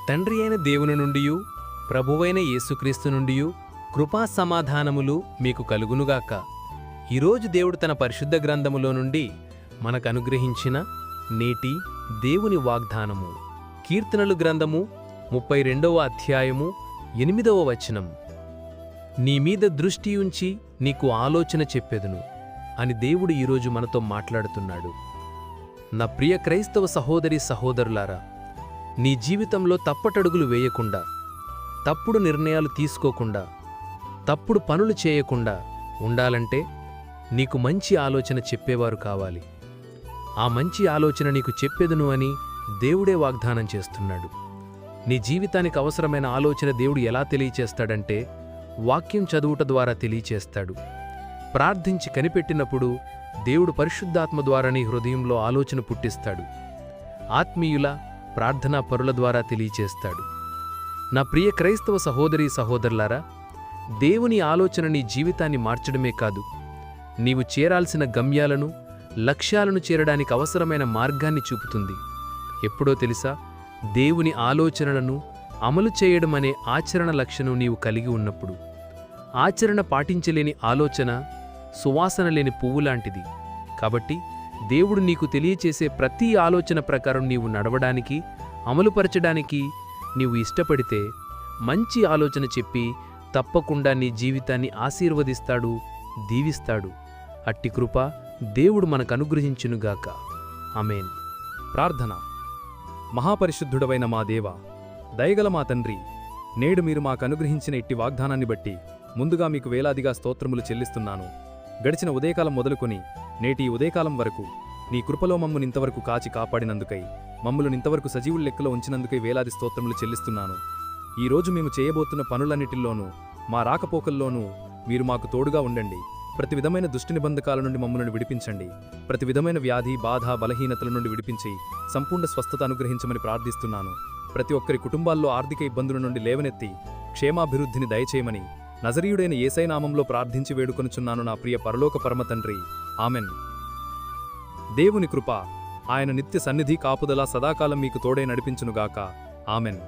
తండ్రి అయిన దేవుని నుండియు ప్రభువైన యేసుక్రీస్తు నుండియు కృపా సమాధానములు మీకు కలుగునుగాక. ఈరోజు దేవుడు తన పరిశుద్ధ గ్రంథములో నుండి మనకనుగ్రహించిన నేటి దేవుని వాగ్దానము కీర్తనలు గ్రంథము 32వ అధ్యాయము 8వ వచనం. నీమీద దృష్టియుంచి నీకు ఆలోచన చెప్పెదను అని దేవుడు ఈరోజు మనతో మాట్లాడుతున్నాడు. నా ప్రియ క్రైస్తవ సహోదరి సహోదరులారా, నీ జీవితంలో తప్పటడుగులు వేయకుండా, తప్పుడు నిర్ణయాలు తీసుకోకుండా, తప్పుడు పనులు చేయకుండా ఉండాలంటే నీకు మంచి ఆలోచన చెప్పేవారు కావాలి. ఆ మంచి ఆలోచన నీకు చెప్పెదను అని దేవుడే వాగ్దానం చేస్తున్నాడు. నీ జీవితానికి అవసరమైన ఆలోచన దేవుడు ఎలా తెలియచేస్తాడంటే వాక్యం చదువుట ద్వారా తెలియచేస్తాడు. ప్రార్థించి కనిపెట్టినప్పుడు దేవుడు పరిశుద్ధాత్మ ద్వారా నీ హృదయంలో ఆలోచన పుట్టిస్తాడు. ఆత్మీయుల ప్రార్థనా పరుల ద్వారా తెలియచేస్తాడు. నా ప్రియ క్రైస్తవ సహోదరీ సహోదరులారా, దేవుని ఆలోచన నీ జీవితాన్ని మార్చడమే కాదు, నీవు చేరాల్సిన గమ్యాలను, లక్ష్యాలను చేరడానికి అవసరమైన మార్గాన్ని చూపుతుంది. ఎప్పుడో తెలుసా? దేవుని ఆలోచనలను అమలు చేయడం అనే ఆచరణ లక్ష్యం నీవు కలిగి ఉన్నప్పుడు. ఆచరణ పాటించలేని ఆలోచన సువాసన లేని పువ్వులాంటిది. కాబట్టి దేవుడు నీకు తెలియచేసే ప్రతి ఆలోచన ప్రకారం నీవు నడవడానికి, అమలుపరచడానికి నీవు ఇష్టపడితే మంచి ఆలోచన చెప్పి తప్పకుండా నీ జీవితాన్ని ఆశీర్వదిస్తాడు, దీవిస్తాడు. అట్టి కృప దేవుడు మనకు అనుగ్రహించునుగాక. ఆమేన్. ప్రార్థన. మహాపరిశుద్ధుడవైన మా దేవ, దయగల మా తండ్రి, నేడు మీరు మాకు అనుగ్రహించిన ఇట్టి వాగ్దానాన్ని బట్టి ముందుగా మీకు వేలాదిగా స్తోత్రములు చెల్లిస్తున్నాను. గడిచిన ఉదయకాలం మొదలుకొని నేటి ఉదయకాలం వరకు నీ కృపలో మమ్మును ఇంతవరకు కాచి కాపాడినందుకై, మమ్ములను ఇంతవరకు సజీవుల లెక్కలో ఉంచినందుకై వేలాది స్తోత్రములు చెల్లిస్తున్నాను. ఈరోజు మేము చేయబోతున్న పనులన్నిటిల్లోనూ, మా రాకపోకల్లోనూ మీరు మాకు తోడుగా ఉండండి. ప్రతి విధమైన దుష్టి నిబంధకాల నుండి మమ్మల్ని విడిపించండి. ప్రతి విధమైన వ్యాధి, బాధ, బలహీనతల నుండి విడిపించి సంపూర్ణ స్వస్థత అనుగ్రహించమని ప్రార్థిస్తున్నాను. ప్రతి ఒక్కరి కుటుంబాల్లో ఆర్థిక ఇబ్బందుల నుండి లేవనెత్తి క్షేమాభివృద్ధిని దయచేయమని నజరీయుడైన యేసయ్య నామంలో ప్రార్థించి వేడుకొనుచున్నాను నా ప్రియ పరలోక పరమ తండ్రి. ఆమెన్. దేవుని కృప, ఆయన నిత్య సన్నిధి కాపుదల సదాకాలం మీకు తోడై నడిపించునుగాక. ఆమెన్.